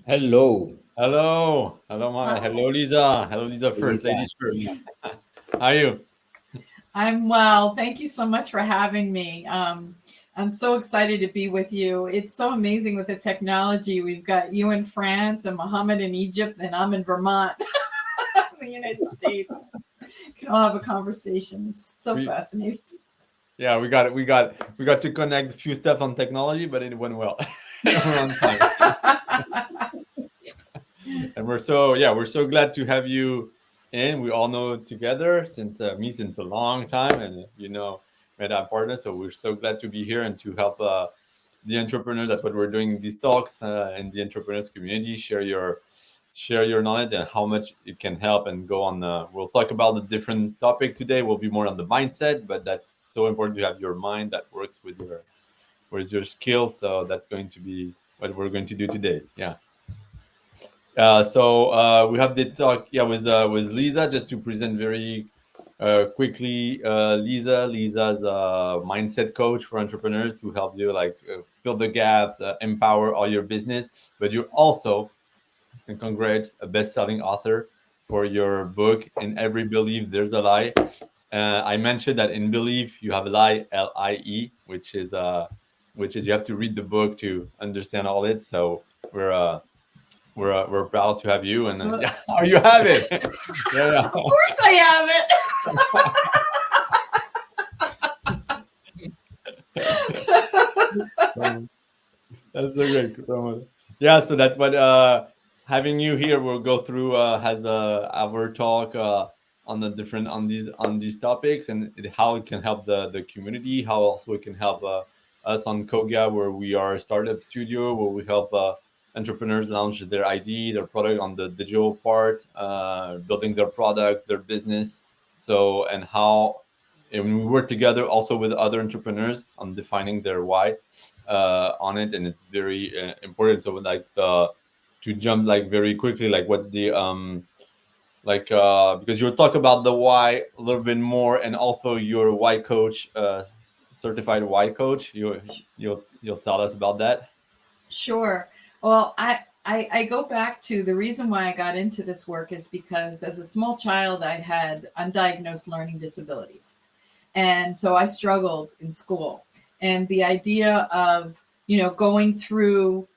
Hello, Hello, Mohamed. Hi. Hello, Lisa. First, Lisa. ladies first. How are you? I'm well. Thank you so much for having me. I'm so excited to be with you. It's so amazing with the technology. We've got you in France and Mohammed in Egypt, and I'm in Vermont, in the United States. We can all have a conversation. It's so We fascinating. yeah, we got it. We got to connect a few steps on technology, but it went well. We're on time, and we're so glad to have you in. We all know together since since a long time, and met our partner. So we're so glad to be here and to help the entrepreneurs. That's what we're doing in these talks in the entrepreneurs community. Share your knowledge and how much it can help and go on. We'll talk about the different topic today. We'll be more on the mindset, but that's so important to have your mind that works with your skills. So that's going to be what we're going to do today. Yeah. So we have the talk, with Lisa, just to present very quickly. Lisa's a mindset coach for entrepreneurs to help you fill the gaps, empower all your business. But you're also, and congrats, a best-selling author for your book "In Every Belief There's a Lie." I mentioned that in belief you have a lie, LIE, which is you have to read the book to understand all it. So we're proud to have you, and Well, yeah, oh, you have it. Yeah, of course I have yeah. That's so great. Yeah, so that's what having you here. We'll go through has our talk on the different on these topics and how it can help the community. How also it can help us on Kogia, where we are a startup studio where we help entrepreneurs launch their ID, their product on the digital part, building their product, their business. So and how. And we work together also with other entrepreneurs on defining their why on it, and it's very important. So to jump very quickly, what's the because you'll talk about the why a little bit more, and also your why coach, certified why coach. You'll tell us about that. Sure. Well, I go back to the reason why I got into this work is because as a small child, I had undiagnosed learning disabilities. And so I struggled in school. And the idea of, going through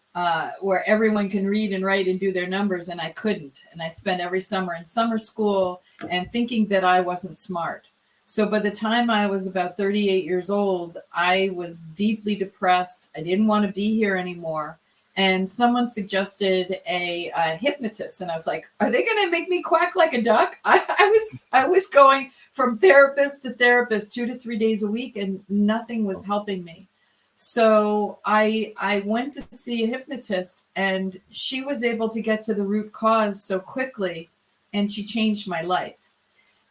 where everyone can read and write and do their numbers, and I couldn't. And I spent every summer in summer school and thinking that I wasn't smart. So by the time I was about 38 years old, I was deeply depressed. I didn't want to be here anymore. And someone suggested a hypnotist, and I was like, "Are they going to make me quack like a duck?" I was going from therapist to therapist 2 to 3 days a week, and nothing was helping me. So I went to see a hypnotist, and she was able to get to the root cause so quickly, and she changed my life.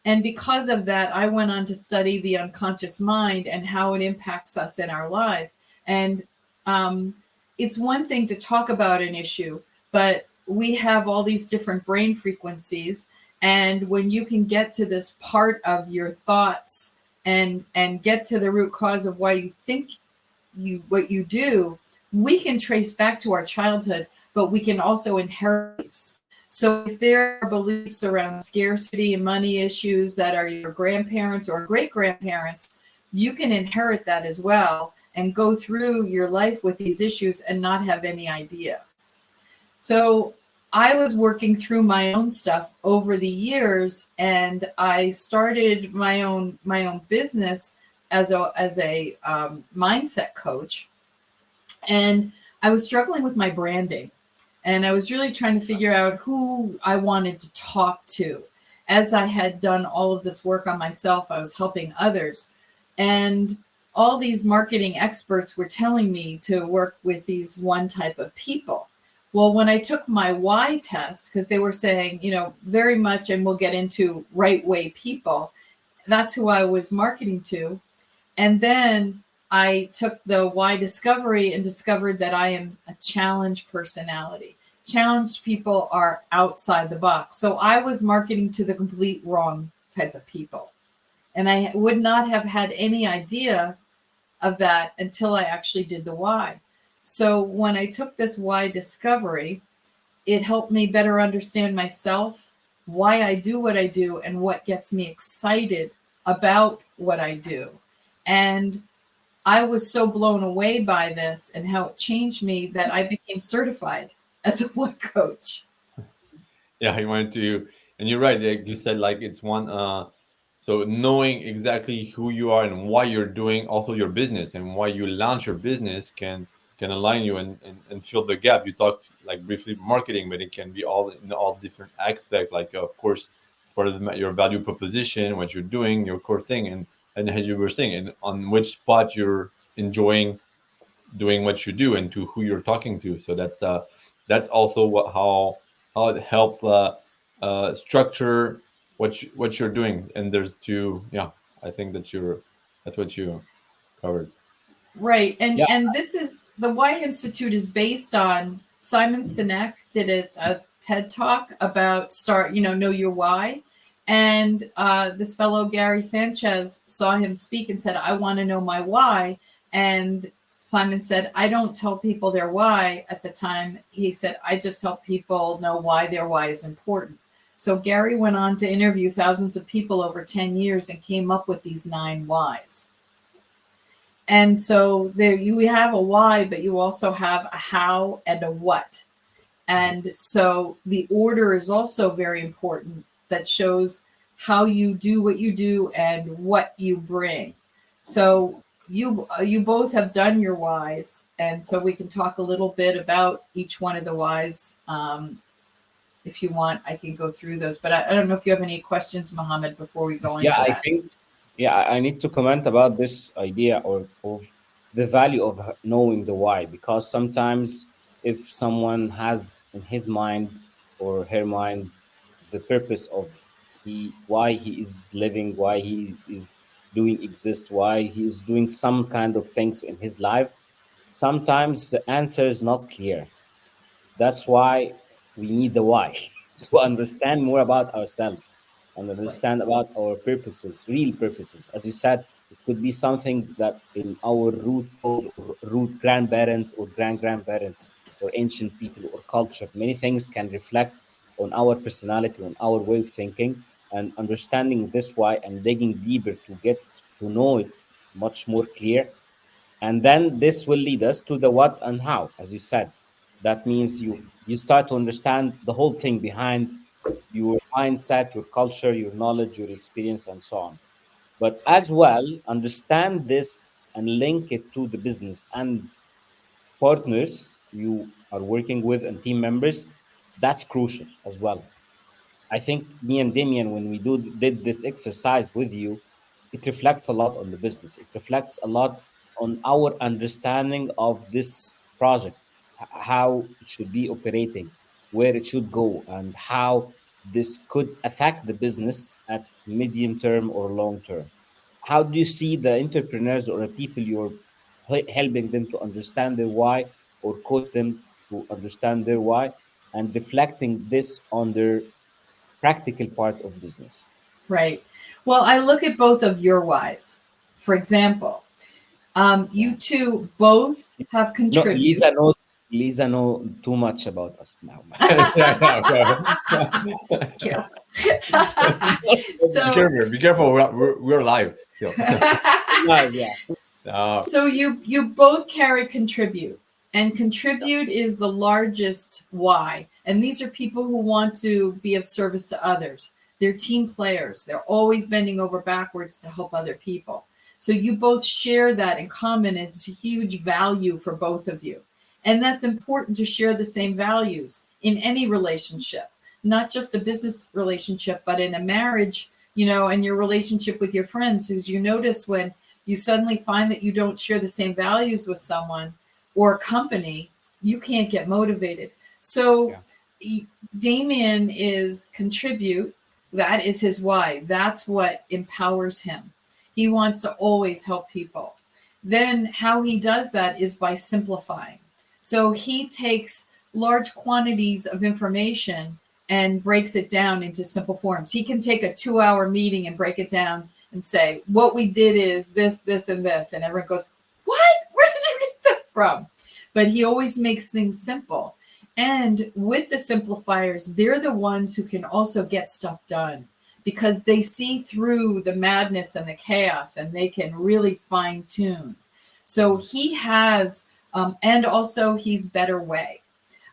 And because of that, I went on to study the unconscious mind and how it impacts us in our life. And it's one thing to talk about an issue, but we have all these different brain frequencies. And when you can get to this part of your thoughts and get to the root cause of why you think what you do, we can trace back to our childhood, but we can also inherit beliefs. So if there are beliefs around scarcity and money issues that are your grandparents or great grandparents, you can inherit that as well and go through your life with these issues and not have any idea. So I was working through my own stuff over the years, and I started my own business as a mindset coach, and I was struggling with my branding, and I was really trying to figure out who I wanted to talk to. As I had done all of this work on myself, I was helping others, and all these marketing experts were telling me to work with these one type of people. Well, when I took my why test, because they were saying, very much, and we'll get into right way people, that's who I was marketing to. And then I took the why discovery and discovered that I am a challenge personality. Challenged people are outside the box. So I was marketing to the complete wrong type of people. And I would not have had any idea of that until I actually did the why. So when I took this why discovery, it helped me better understand myself, why I do what I do, and what gets me excited about what I do. And I was so blown away by this and how it changed me that I became certified as a life coach. Yeah, he wanted to, and you're right, like you said, like it's one so knowing exactly who you are and why you're doing also your business and why you launch your business can align you and fill the gap. You talked like briefly marketing, but it can be all in all different aspects, like of course it's part of your value proposition, what you're doing, your core thing, and as you were saying, and on which spot you're enjoying doing what you do and to who you're talking to. So that's also how it helps structure what you're doing. And there's two, yeah, I think that's what you covered. Right. Yeah, And this is the Why Institute is based on Simon Sinek did a TED talk about know your why. And this fellow Gary Sanchez saw him speak and said, I want to know my why. And Simon said, I don't tell people their why at the time. He said, I just help people know why their why is important. So Gary went on to interview thousands of people over 10 years and came up with these 9 whys. And so there you have a why, but you also have a how and a what. And so the order is also very important, that shows how you do what you do and what you bring. So you both have done your whys, and so we can talk a little bit about each one of the whys. If you want, I can go through those, but I don't know if you have any questions, Mohamed, before we go yeah, into I that. think, yeah, I need to comment about this idea or of the value of knowing the why, because sometimes if someone has in his mind or her mind the purpose of why he is living, why he is doing exist, why he is doing some kind of things in his life, sometimes the answer is not clear. That's why we need the why to understand more about ourselves and Right. understand about our purposes, real purposes. As you said, it could be something that in our root cause or root grandparents or grand grandparents or ancient people or culture, many things can reflect on our personality, on our way of thinking, and understanding this why and digging deeper to get to know it much more clear. And then this will lead us to the what and how, as you said. That means you start to understand the whole thing behind your mindset, your culture, your knowledge, your experience, and so on. But as well, understand this and link it to the business and partners you are working with and team members. That's crucial as well. I think me and Damien, when we did this exercise with you, it reflects a lot on the business. It reflects a lot on our understanding of this project, how it should be operating, where it should go, and how this could affect the business at medium term or long term. How do you see the entrepreneurs or the people you're helping them to understand their why or coach them to understand their why and reflecting this on their practical part of business? Right. Well, I look at both of your whys. For example, Yeah. you two both have No, contribute. Lisa know too much about us now, man. Yeah, no, no. Careful. Be so, careful, be careful. We're live still. Live, yeah. uh, so you both carry contribute, and contribute is the largest why. And these are people who want to be of service to others. They're team players. They're always bending over backwards to help other people. So you both share that in common. It's a huge value for both of you. And that's important to share the same values in any relationship, not just a business relationship, but in a marriage, and your relationship with your friends, who's you notice when you suddenly find that you don't share the same values with someone or a company, you can't get motivated. So Yeah. Damien is contribute. That is his why. That's what empowers him. He wants to always help people. Then how he does that is by simplifying. So he takes large quantities of information and breaks it down into simple forms. He can take a 2-hour meeting and break it down and say, what we did is this, this, and this. And everyone goes, what? Where did you get that from? But he always makes things simple. And with the simplifiers, they're the ones who can also get stuff done because they see through the madness and the chaos and they can really fine tune. So he has, and also he's better way.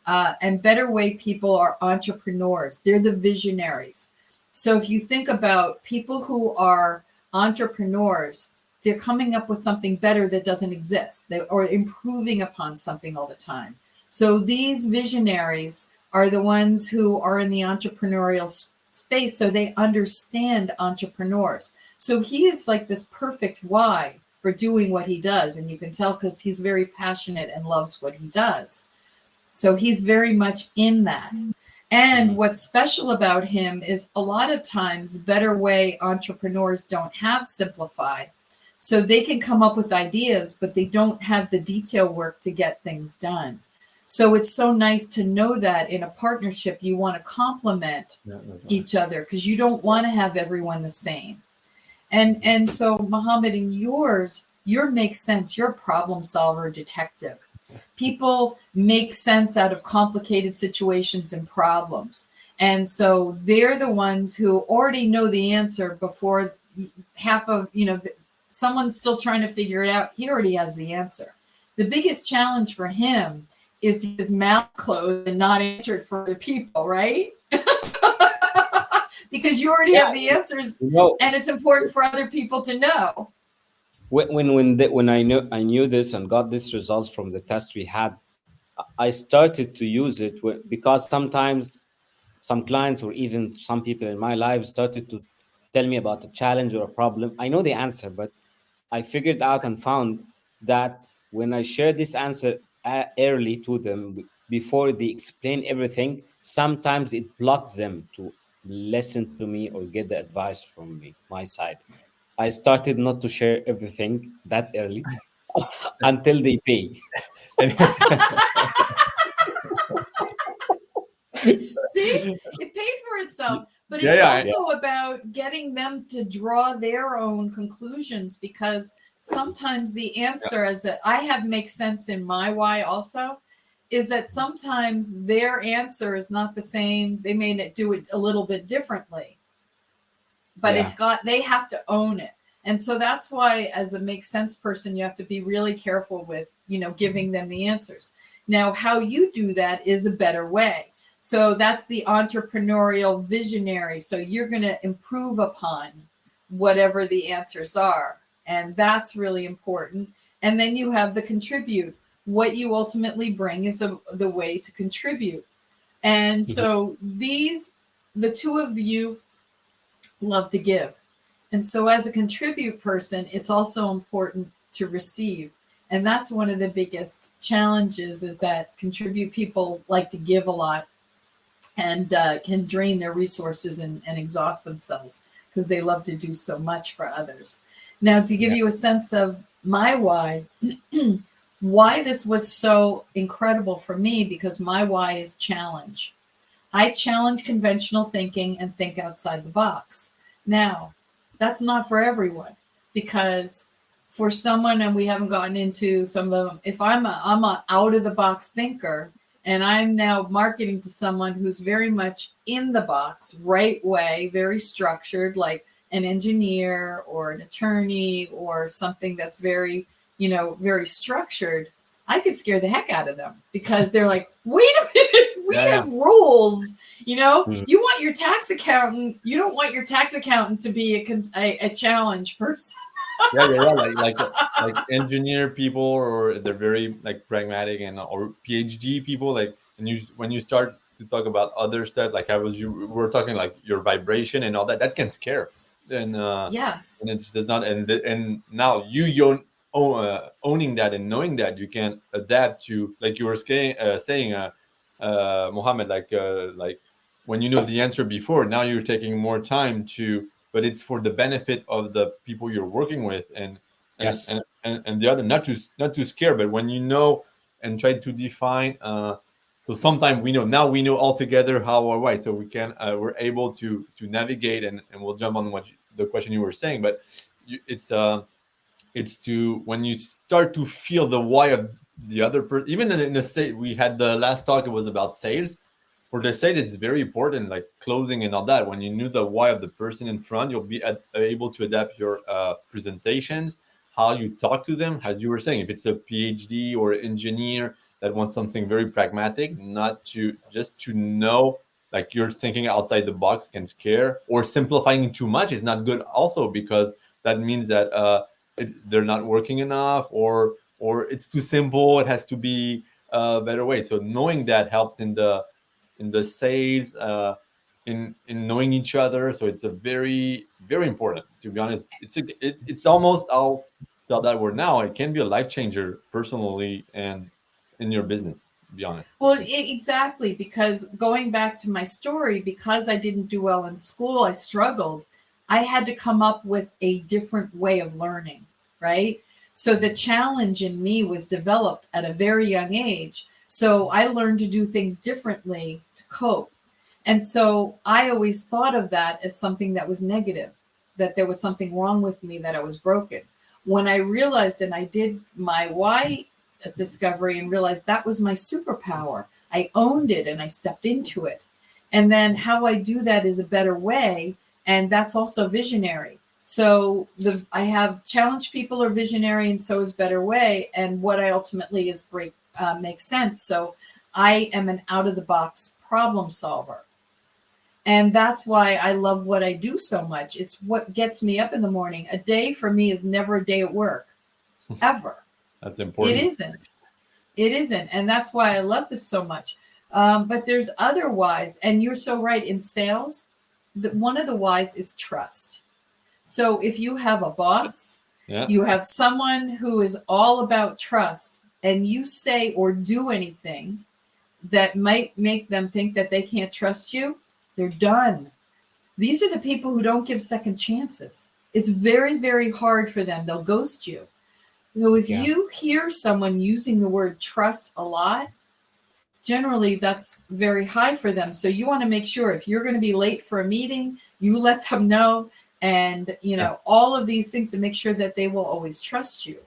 And better way people are entrepreneurs. They're the visionaries. So if you think about people who are entrepreneurs, they're coming up with something better that doesn't exist. They are improving upon something all the time. So these visionaries are the ones who are in the entrepreneurial space. So they understand entrepreneurs. So he is like this perfect why for doing what he does. And you can tell because he's very passionate and loves what he does. So he's very much in that. And what's special about him is a lot of times better way entrepreneurs don't have simplify. So they can come up with ideas, but they don't have the detail work to get things done. So it's so nice to know that in a partnership, you want to complement each other because you don't want to have everyone the same. And so Mohamed, in yours, your makes sense. You're a problem solver, detective. People make sense out of complicated situations and problems. And so they're the ones who already know the answer before half of, someone's still trying to figure it out. He already has the answer. The biggest challenge for him is to get his mouth closed and not answer it for other people, right? Because you already have the answers, and it's important for other people to know. When I knew this and got this results from the test we had, I started to use it because sometimes some clients or even some people in my life started to tell me about a challenge or a problem. I know the answer, but I figured out and found that when I share this answer early to them before they explain everything, sometimes it blocked them to listen to me or get the advice from me, my side. I started not to share everything that early until they pay. And See, it paid for itself. But Yeah, it's yeah. also about getting them to draw their own conclusions because sometimes the answer, as I have makes sense in my why also, is that sometimes their answer is not the same. They may do it a little bit differently, but they have to own it. And so that's why, as a make sense person, you have to be really careful with, giving them the answers. Now, how you do that is a better way. So that's the entrepreneurial visionary. So you're going to improve upon whatever the answers are. And that's really important. And then you have the contribute. What you ultimately bring is the way to contribute. And so the two of you love to give. And so as a contribute person, it's also important to receive. And that's one of the biggest challenges is that contribute people like to give a lot and can drain their resources and exhaust themselves because they love to do so much for others. Now, to give you a sense of my why, why this was so incredible for me, because my why is challenge. I challenge conventional thinking and think outside the box. Now, that's not for everyone because for someone, and we haven't gotten into some of them, if I'm a out of the box thinker and I'm now marketing to someone who's very much in the box, right way, very structured, like an engineer or an attorney or something that's very, very structured, I could scare the heck out of them because they're like, wait a minute, we have rules. You want your tax accountant. You don't want your tax accountant to be a challenge person. Like engineer people, or they're very like pragmatic, and or PhD people. Like, and when you start to talk about other stuff, like we're talking like your vibration and all that, that can scare. And and it's does not, and now owning that and knowing that you can adapt to, like you were saying, Mohammed, like when you know the answer before, now you're taking more time to, but it's for the benefit of the people you're working with, and the other, not to scare, but when you know and try to define. So sometimes we know altogether how or why, so we can we're able to navigate, and we'll jump on the question you were saying, but it's to when you start to feel the why of the other person, even in the state, we had the last talk, it was about sales. For the sale, it's very important, like closing and all that. When you knew the why of the person in front, you'll be able to adapt your presentations, how you talk to them. As you were saying, if it's a PhD or engineer that wants something very pragmatic, not to just to know, like you're thinking outside the box can scare, or simplifying too much is not good also, because that means that they're not working enough, or it's too simple. It has to be a better way. So knowing that helps in the sales, in knowing each other. So it's a very important. To be honest, it's almost, I'll tell that word now. It can be a life changer personally and in your business. To be honest. Well, exactly, because going back to my story, because I didn't do well in school, I struggled. I had to come up with a different way of learning, right? So the challenge in me was developed at a very young age. So I learned to do things differently to cope. And so I always thought of that as something that was negative, that there was something wrong with me, that I was broken. When I realized, and I did my why discovery and realized that was my superpower, I owned it and I stepped into it. And then how I do that is a better way. And that's also visionary. So I have challenged people are visionary, and so is better way. And what I ultimately is makes sense. So I am an out of the box problem solver. And that's why I love what I do so much. It's what gets me up in the morning. A day for me is never a day at work, ever. That's important. It isn't. It isn't. And that's why I love this so much. But there's other whys. And you're so right. In sales, one of the whys is trust. So if you have a boss, you have someone who is all about trust, and you say or do anything that might make them think that they can't trust you, they're done. These are the people who don't give second chances. It's very, very hard for them. They'll ghost you. So if you hear someone using the word trust a lot, generally that's very high for them. So you want to make sure if you're going to be late for a meeting, you let them know, and all of these things to make sure that they will always trust you.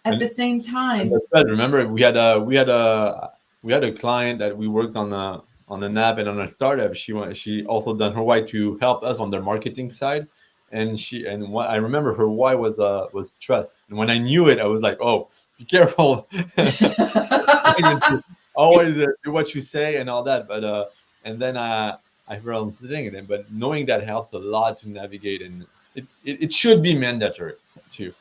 At the same time, remember we had a client that we worked on an app and on a startup. She also done her why to help us on their marketing side, and what I remember her why was trust. And when I knew it, I was like, oh, be careful. Always do what you say and all that. But and then I heard on sitting it, but knowing that helps a lot to navigate, and it should be mandatory too.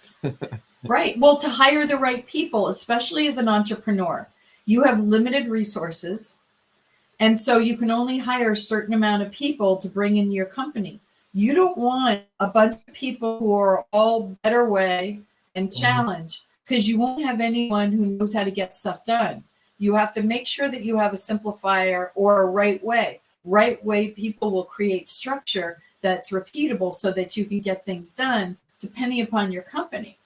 Right. Well, to hire the right people, especially as an entrepreneur, you have limited resources. And so you can only hire a certain amount of people to bring in your company. You don't want a bunch of people who are all better way and challenge, because you won't have anyone who knows how to get stuff done. You have to make sure that you have a simplifier or a right way. Right way people will create structure that's repeatable so that you can get things done depending upon your company.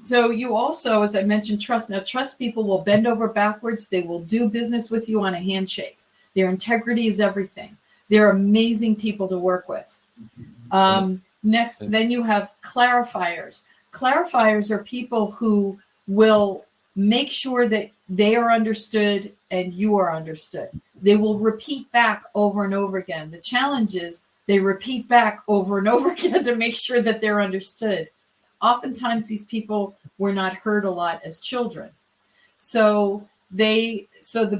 So you also, as I mentioned, trust. Now, trust people will bend over backwards. They will do business with you on a handshake. Their integrity is everything. They're amazing people to work with. Next, then you have clarifiers. Clarifiers are people who will make sure that they are understood and you are understood. They will repeat back over and over again. The challenge is they repeat back over and over again to make sure that they're understood. Oftentimes these people were not heard a lot as children. So the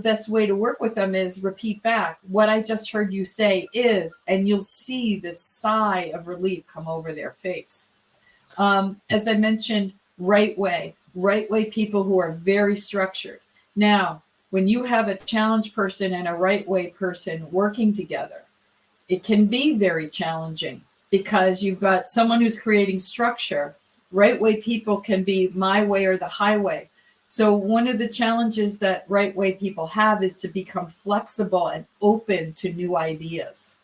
best way to work with them is repeat back. What I just heard you say is, and you'll see this sigh of relief come over their face. As I mentioned, right way people who are very structured. Now, when you have a challenge person and a right way person working together, it can be very challenging because you've got someone who's creating structure. Right way people can be my way or the highway. So one of the challenges that right way people have is to become flexible and open to new ideas.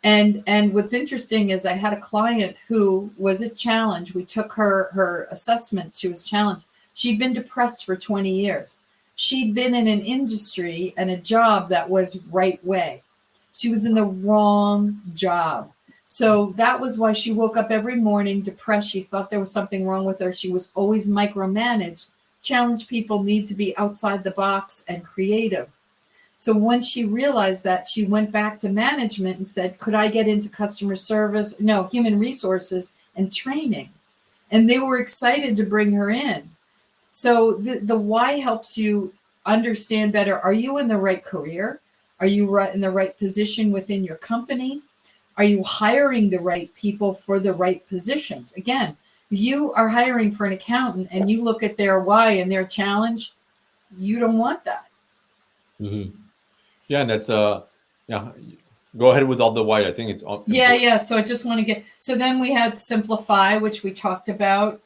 And what's interesting is I had a client who was a challenge. We took her assessment. She was challenged. She'd been depressed for 20 years. She'd been in an industry and a job that was right way. She was in the wrong job. So that was why she woke up every morning depressed. She thought there was something wrong with her. She was always micromanaged challenge people need to be outside the box and creative. So once she realized that, she went back to management and said, could I get into customer service? No, human resources and training. And they were excited to bring her in. So the why helps you understand better. Are you in the right career? Are you in the right position within your company? Are you hiring the right people for the right positions? Again, you are hiring for an accountant and you look at their why and their challenge, you don't want that. Mhm. Yeah, and that's yeah. Go ahead with all the why. I think it's important. Yeah. So I just want to get, so then we had simplify, which we talked about,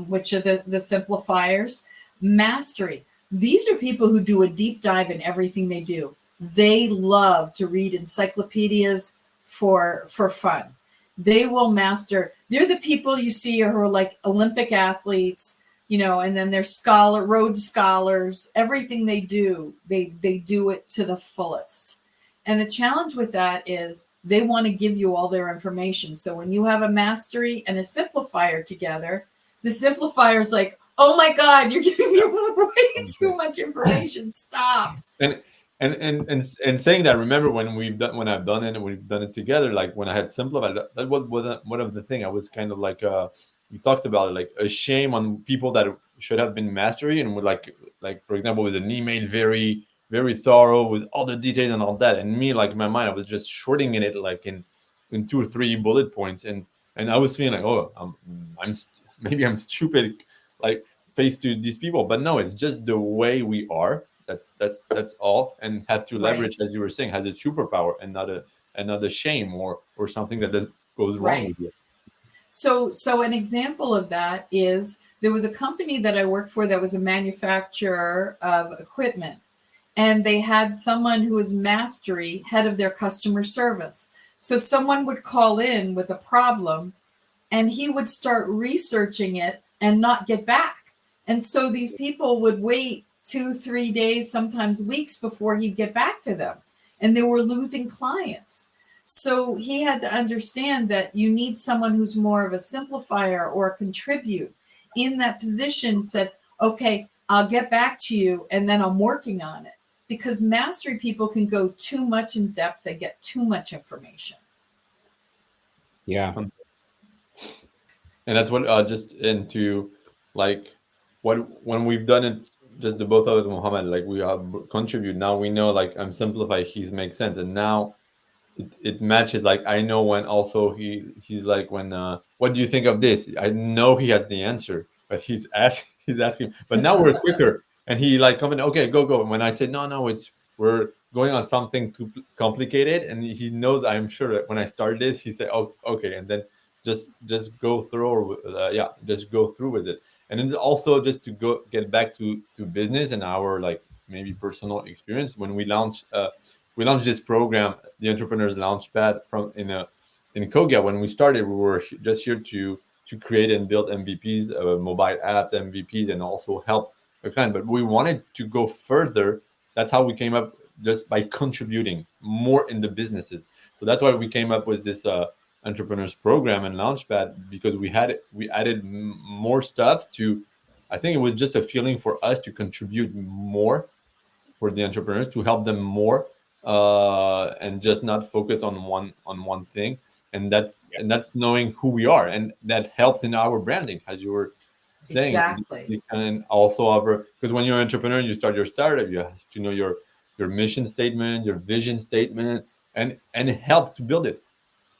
which are the simplifiers. Mastery. These are people who do a deep dive in everything they do. They love to read encyclopedias for fun. They will master. They're the people you see who are like Olympic athletes, and then they're Rhodes scholars. Everything they do, they do it to the fullest. And the challenge with that is they want to give you all their information. So when you have a mastery and a simplifier together, the simplifier is like, oh my God, you're giving me way too much information. Stop. And and saying that, remember when I've done it and we've done it together, like when I had simplified, that was one of the thing. I was kind of like we talked about it, like a shame on people that should have been mastery and would like for example with an email very thorough with all the details and all that, and me like in my mind I was just shorting it like in 2 or 3 bullet points, and I was feeling like, oh, maybe I'm stupid, like face to these people, but no, it's just the way we are. That's all, and have to Right. leverage, as you were saying, has a superpower and not a shame or something that goes wrong Right. with you. So an example of that is there was a company that I worked for that was a manufacturer of equipment, and they had someone who was mastery head of their customer service. So someone would call in with a problem and he would start researching it and not get back. And so these people would wait 2, 3 days, sometimes weeks before he'd get back to them. And they were losing clients. So he had to understand that you need someone who's more of a simplifier or a contribute in that position, said, okay, I'll get back to you and then I'm working on it. Because mastery people can go too much in depth, they get too much information. Yeah. And that's what just into like what when we've done it, just the both of us, Mohammed, like we have contribute, now we know like I'm simplify, he's makes sense, and now it matches. Like I know when also he's like when what do you think of this, I know he has the answer, but he's asking, but now we're quicker, and he like coming, okay, go, and when I say no, it's we're going on something too complicated, and he knows, I'm sure that when I start this he said, oh okay, and then just go through yeah, just go through with it. And then also just to go get back to business and our like maybe personal experience, when we launched this program, the Entrepreneurs Launchpad, from in Kogia. When we started, we were just here to create and build MVPs, mobile apps, MVPs, and also help the client. But we wanted to go further. That's how we came up, just by contributing more in the businesses. So that's why we came up with this entrepreneurs program and Launchpad, because we added more stuff to. I think it was just a feeling for us to contribute more for the entrepreneurs, to help them more, and just not focus on one thing. And that's knowing who we are, and that helps in our branding, as you were saying. Exactly. You can also offer, because when you're an entrepreneur, you start your startup, you have to know your mission statement, your vision statement, and it helps to build it.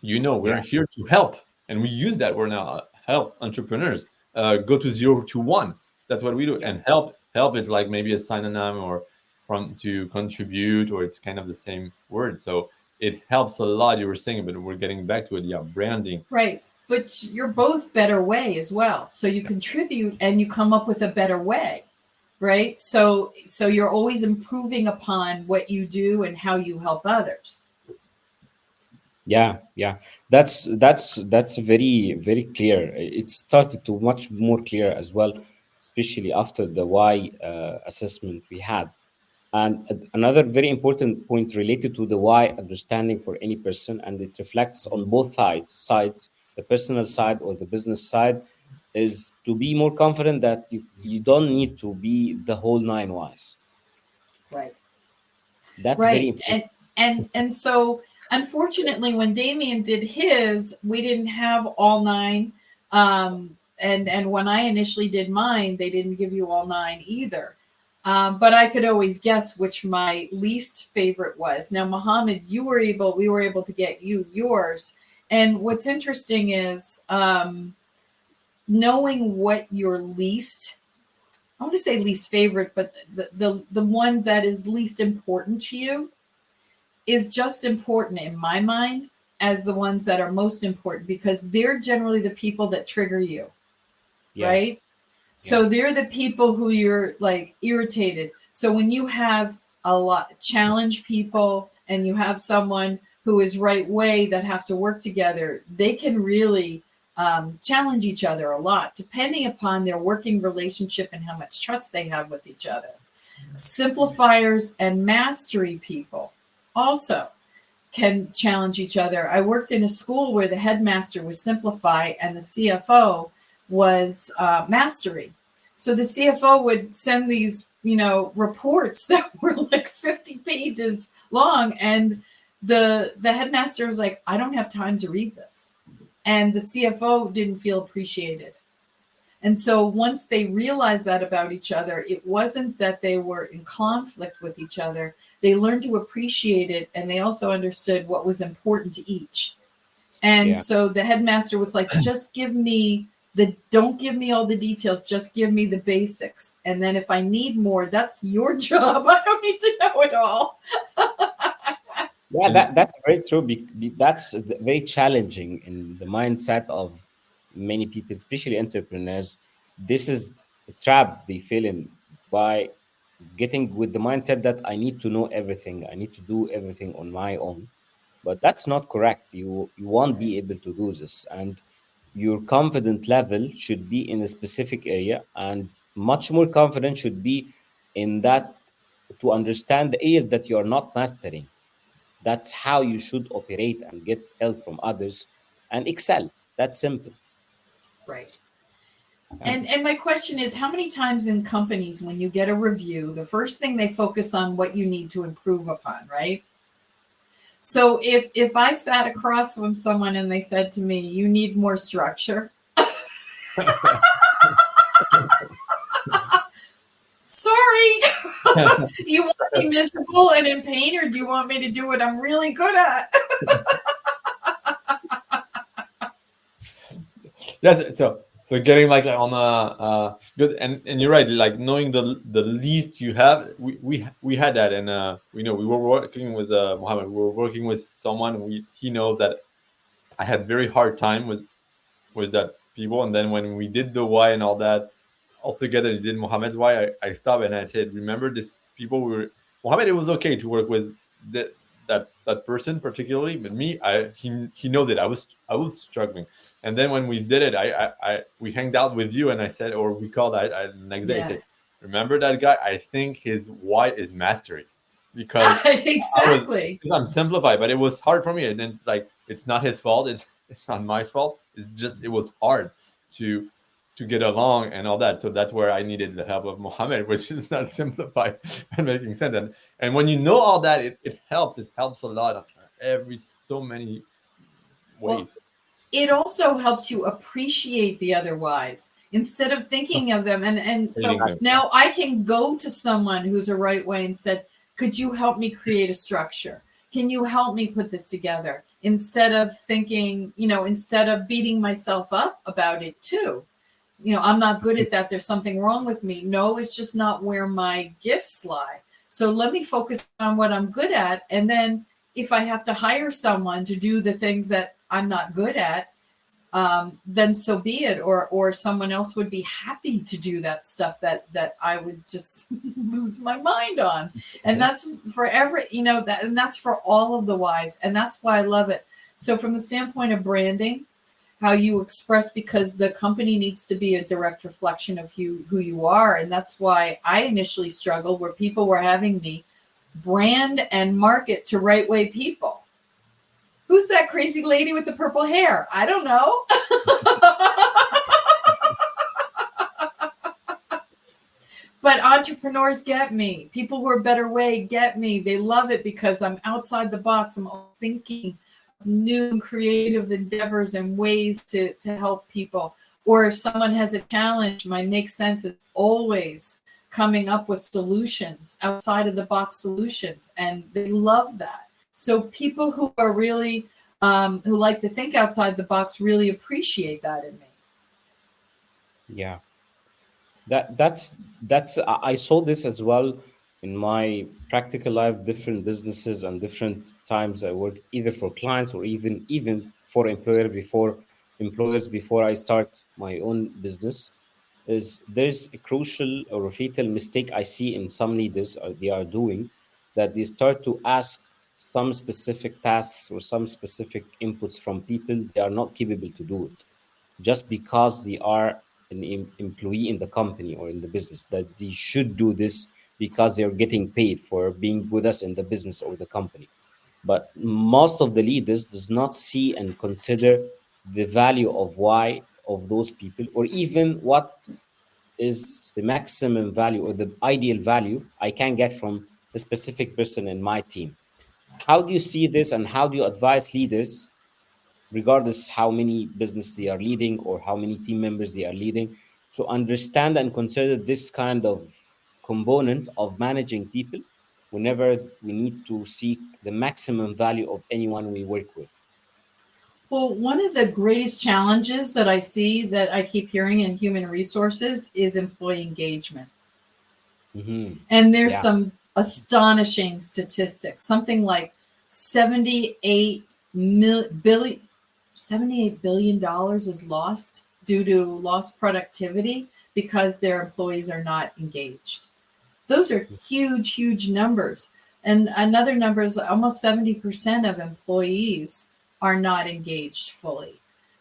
We're Yeah. here to help, and we use that word now, help entrepreneurs go to 0 to 1. That's what we do. Yeah. And help is like maybe a synonym, or from to contribute, or it's kind of the same word. So it helps a lot, you were saying, but we're getting back to it. Yeah, branding. Right. But you're both better way as well. So you contribute and you come up with a better way. Right. So you're always improving upon what you do and how you help others. Yeah. That's very clear. It started to much more clear as well, especially after the why assessment we had. And another very important point related to the why understanding for any person, and it reflects on both sides, the personal side or the business side, is to be more confident that you don't need to be the whole nine wise. Right. That's very Right. important. And so unfortunately when Damien did his, we didn't have all nine. And when I initially did mine, they didn't give you all nine either. But I could always guess which my least favorite was. Now, Mohamed, we were able to get you yours. And what's interesting is knowing what your least, I want to say least favorite, but the one that is least important to you is just important in my mind as the ones that are most important, because they're generally the people that trigger you, Yeah, right? yeah, So they're the people who you're like irritated. So when you have a lot challenge people and you have someone who is right way that have to work together, they can really challenge each other a lot, depending upon their working relationship and how much trust they have with each other. Simplifiers and mastery people also can challenge each other. I worked in a school where the headmaster was Simplify and the CFO was Mastery. So the CFO would send these, reports that were like 50 pages long, and the headmaster was like, I don't have time to read this. And the CFO didn't feel appreciated. And so once they realized that about each other, it wasn't that they were in conflict with each other. They learned to appreciate it, and they also understood what was important to each. And yeah. so the headmaster was like, just don't give me all the details, just give me the basics. And then if I need more, that's your job. I don't need to know it all. Yeah, And that's very true. That's very challenging in the mindset of many people, especially entrepreneurs. This is a trap they fell in by getting with the mindset that I need to know everything. I need to do everything on my own. But that's not correct. You won't Right. be able to do this, and your confident level should be in a specific area, and much more confident should be in that to understand the areas that you are not mastering. That's how you should operate and get help from others and excel. That's simple. Right. Yeah. And my question is, how many times in companies when you get a review, the first thing they focus on what you need to improve upon, right? So if I sat across from someone and they said to me, you need more structure, sorry. You want me miserable and in pain, or do you want me to do what I'm really good at? yes, so getting like on a good, and you're right, like knowing the least you have. We had that, and we were working with Mohammed. We were working with someone. He knows that I had very hard time with that people, and then when we did the why and all that all together, he did Mohammed's why. I stopped and I said, remember this people we were Mohammed. It was okay to work with that person particularly, but me, he knows it. I was struggling, and then when we did it, we hanged out with you, and I said, or we called. The next day I Yeah, said, remember that guy? I think his why is mastery, because I was exactly. because I'm simplified, but it was hard for me. And then it's like it's not his fault. It's not my fault. It's just it was hard to get along and all that. So that's where I needed the help of Mohammed, which is not simplified and making sense. And when you know all that, it helps. It helps a lot of every so many Well, ways. it also helps you appreciate the other whys instead of thinking of them. And so Hating them. now I can go to someone who's a right way and said, could you help me create a structure? Can you help me put this together? Instead of thinking, instead of beating myself up about it too. I'm not good at that. There's something wrong with me. No, it's just not where my gifts lie. So let me focus on what I'm good at. And then if I have to hire someone to do the things that I'm not good at, then so be it. Or someone else would be happy to do that stuff that I would just lose my mind on. And that's for and that's for all of the whys. And that's why I love it. So from the standpoint of branding, how you express, because the company needs to be a direct reflection of who you are. And that's why I initially struggled, where people were having me brand and market to right way people. Who's that crazy lady with the purple hair? I don't know. But entrepreneurs get me. People who are better way get me. They love it because I'm outside the box. I'm thinking new and creative endeavors and ways to help people. Or if someone has a challenge, my make sense is always coming up with solutions, outside of the box solutions. And they love that. So people who are really, who like to think outside the box really appreciate that in me. Yeah. I saw this as well in my practical life, different businesses and different times I work either for clients or even for employers before I start my own business. Is there's a crucial or a fatal mistake I see in some leaders they are doing, that they start to ask some specific tasks or some specific inputs from people they are not capable to do it, just because they are an employee in the company or in the business, that they should do this because they're getting paid for being with us in the business or the company. But most of the leaders does not see and consider the value of why of those people, or even what is the maximum value or the ideal value I can get from a specific person in my team. How do you see this, and how do you advise leaders, regardless how many business they are leading or how many team members they are leading, to understand and consider this kind of component of managing people whenever we need to seek the maximum value of anyone we work with? Well, one of the greatest challenges that I see that I keep hearing in human resources is employee engagement. Hmm. And there's Yeah. some astonishing statistics. Something like 78 billion, $78 billion is lost due to lost productivity because their employees are not engaged. Those are huge, huge numbers. And another number is almost 70% of employees are not engaged fully.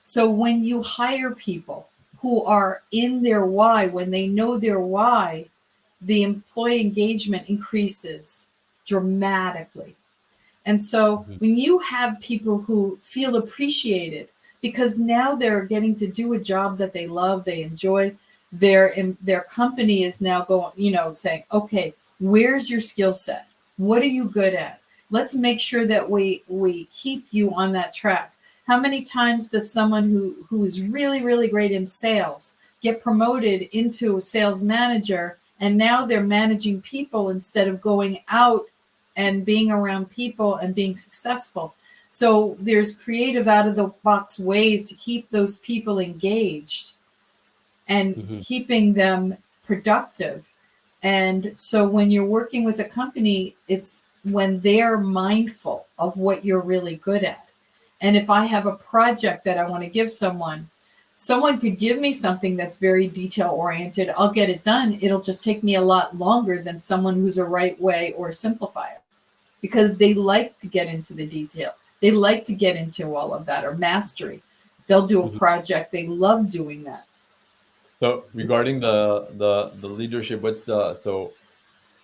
So when you hire people who are in their why, when they know their why, the employee engagement increases dramatically. And so Mhm. when you have people who feel appreciated because now they're getting to do a job that they love, they enjoy, their company is now going, saying, okay, where's your skill set? What are you good at? Let's make sure that we keep you on that track. How many times does someone who is really, really great in sales get promoted into a sales manager, and now they're managing people instead of going out and being around people and being successful? So there's creative out of the box ways to keep those people engaged and Mhm. keeping them productive. And so when you're working with a company, it's when they're mindful of what you're really good at. And if I have a project that I want to give someone could give me something that's very detail oriented. I'll get it done. It'll just take me a lot longer than someone who's a right way or simplifier, because they like to get into the detail. They like to get into all of that, or mastery. They'll do a Mhm. project. They love doing that. So regarding the leadership, what's the so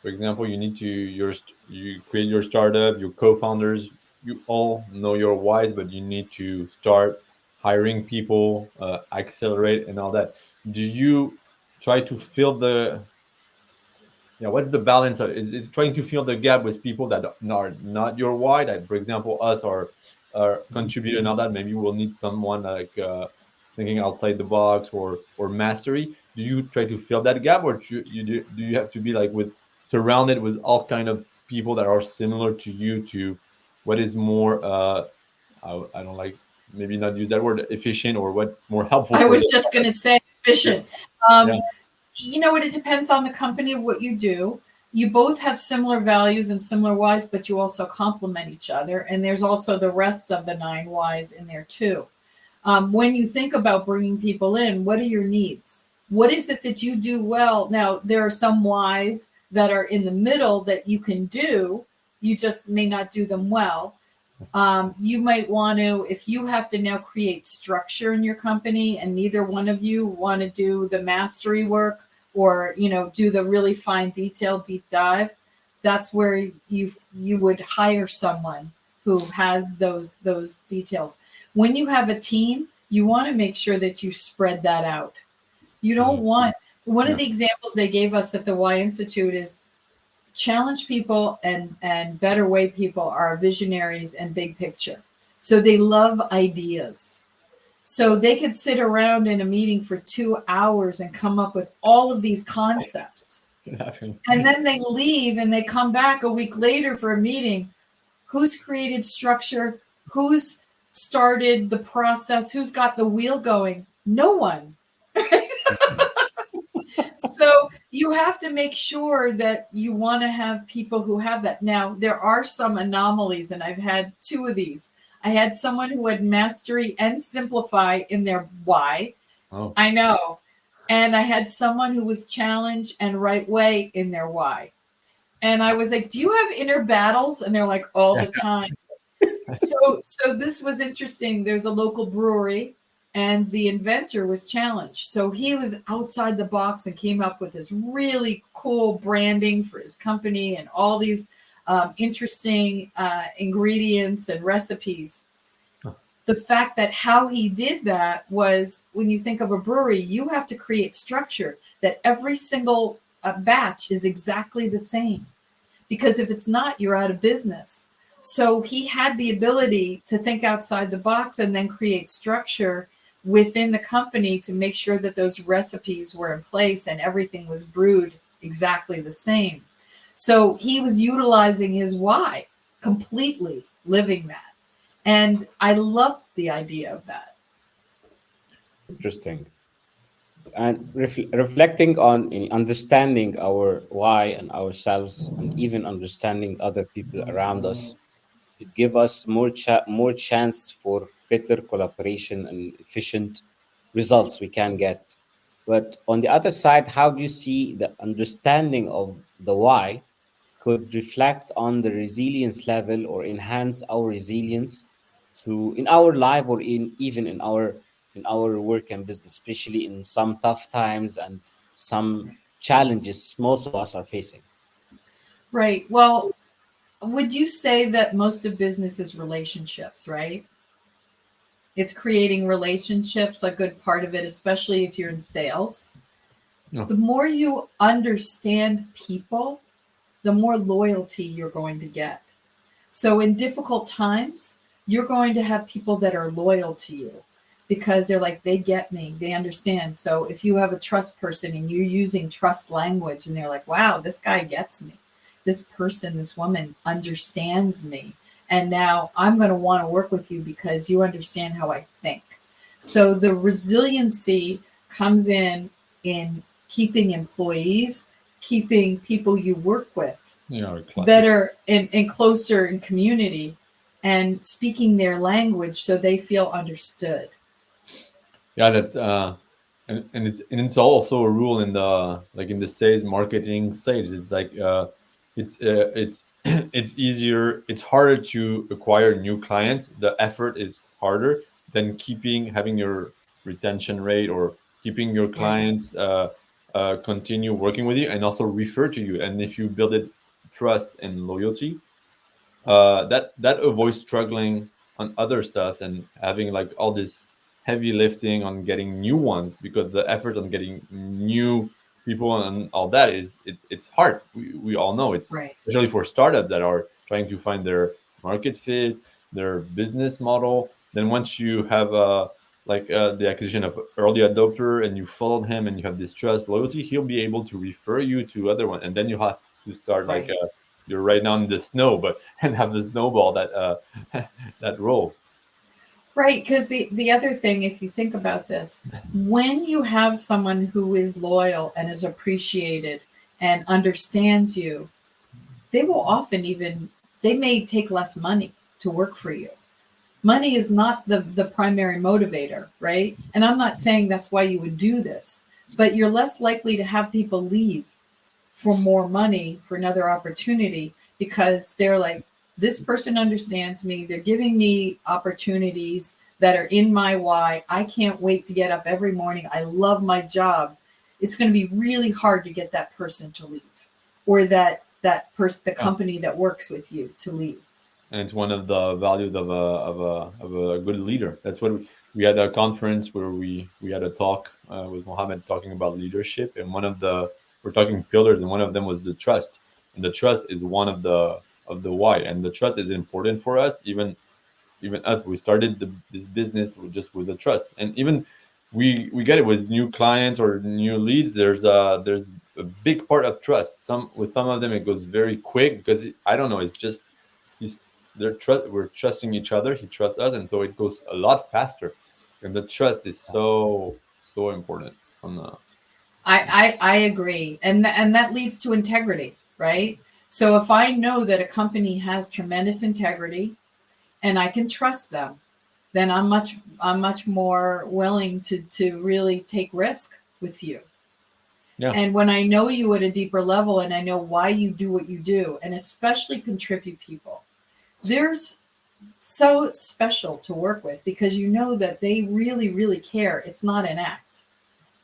for example, you need to you create your startup, your co-founders, you all know your whys, but you need to start hiring people, accelerate, and all that. Do you try to fill the yeah? What's the balance? Is it trying to fill the gap with people that are not your why? That, for example, us are contribute and all that. Maybe we'll need someone like thinking outside the box or mastery. Do you try to fill that gap, or do you have to be like with surrounded with all kind of people that are similar to you to what is more I don't like, maybe not use that word, efficient, or what's more helpful I for was the just going to say yeah efficient. yeah. Um, what it depends on the company of what you do. You both have similar values and similar whys, but you also complement each other. And there's also the rest of the 9 whys in there too. When you think about bringing people in, what are your needs? What is it that you do well? Now, there are some whys that are in the middle that you can do. You just may not do them well. You might want to, if you have to now create structure in your company and neither one of you want to do the mastery work, or do the really fine detail deep dive, that's where you would hire someone who has those details. When you have a team, you want to make sure that you spread that out. You don't Mhm. want One of Yeah. the examples they gave us at the Y Institute is challenge people and better way people are visionaries and big picture. So they love ideas. So they could sit around in a meeting for 2 hours and come up with all of these concepts. Laughing. And then they leave and they come back a week later for a meeting. Who's created structure? Who's started the process? Who's got the wheel going? No one. So you have to make sure that you want to have people who have that. Now, there are some anomalies, and I've had two of these. I had someone who had mastery and simplify in their why. Oh. I know. And I had someone who was challenge and right way in their why. And I was like, do you have inner battles? And they're like, all the time. So this was interesting. There's a local brewery, and the inventor was challenged. So he was outside the box and came up with this really cool branding for his company and all these interesting ingredients and recipes. The fact that how he did that was, when you think of a brewery, you have to create structure that every single batch is exactly the same. Because if it's not, you're out of business. So he had the ability to think outside the box and then create structure within the company to make sure that those recipes were in place and everything was brewed exactly the same. So he was utilizing his why, completely living that. And I loved the idea of that. Interesting. And reflecting on understanding our why and ourselves, and even understanding other people around us, it give us more chance for better collaboration and efficient results we can get. But on the other side, how do you see the understanding of the why could reflect on the resilience level or enhance our resilience to in our life, or in even in our work and business, especially in some tough times and some challenges most of us are facing? Right. Well, would you say that most of business is relationships, right? It's creating relationships, a good part of it, especially if you're in sales. No. The more you understand people, the more loyalty you're going to get. So in difficult times, you're going to have people that are loyal to you because they're like, they get me, they understand. So if you have a trust person and you're using trust language and they're like, wow, this guy gets me. This person, this woman understands me. And now I'm going to want to work with you because you understand how I think. So the resiliency comes in keeping employees, keeping people you work with Yeah. better and closer in community, and speaking their language so they feel understood. Yeah, that's and it's also a rule in the like in the sales marketing sales. It's like it's it's easier, it's harder to acquire new clients. The effort is harder than keeping having your retention rate, or keeping your Right. clients continue working with you and also refer to you. And if you build it trust and loyalty, that avoids struggling on other stuff and having like all this heavy lifting on getting new ones, because the effort on getting new people and all that it's hard. We all know it's, Right. especially for startups that are trying to find their market fit, their business model. Then once you have the acquisition of early adopter and you followed him and you have this trust loyalty, he'll be able to refer you to other one, and then you have to start like Right. you're right now in the snow, but and have the snowball that that rolls. Right. Because the other thing, if you think about this, when you have someone who is loyal and is appreciated and understands you, they will often even, they may take less money to work for you. Money is not the primary motivator, right? And I'm not saying that's why you would do this, but you're less likely to have people leave for more money for another opportunity because they're like, this person understands me. They're giving me opportunities that are in my why. I can't wait to get up every morning. I love my job. It's going to be really hard to get that person to leave, or that person, the Yeah. company that works with you, to leave. and it's one of the values of a good leader. That's what we had a conference where we had a talk with Mohamed talking about leadership, and one of the we're talking pillars, and one of them was the trust, and the trust is one of the why, and the trust is important for us. Even us, we started this business just with the trust, and even we get it with new clients or new leads. There's a big part of trust. Some of them it goes very quick because I don't know. It's just he's we're trusting each other. He trusts us, and so it goes a lot faster. And the trust is so important. On the I agree, and that leads to integrity, right? So if I know that a company has tremendous integrity and I can trust them, then I'm much more willing to really take risk with you. Yeah, And when I know you at a deeper level and I know why you do what you do, and especially contribute people, there's so special to work with because you know that they really, really care. It's not an act.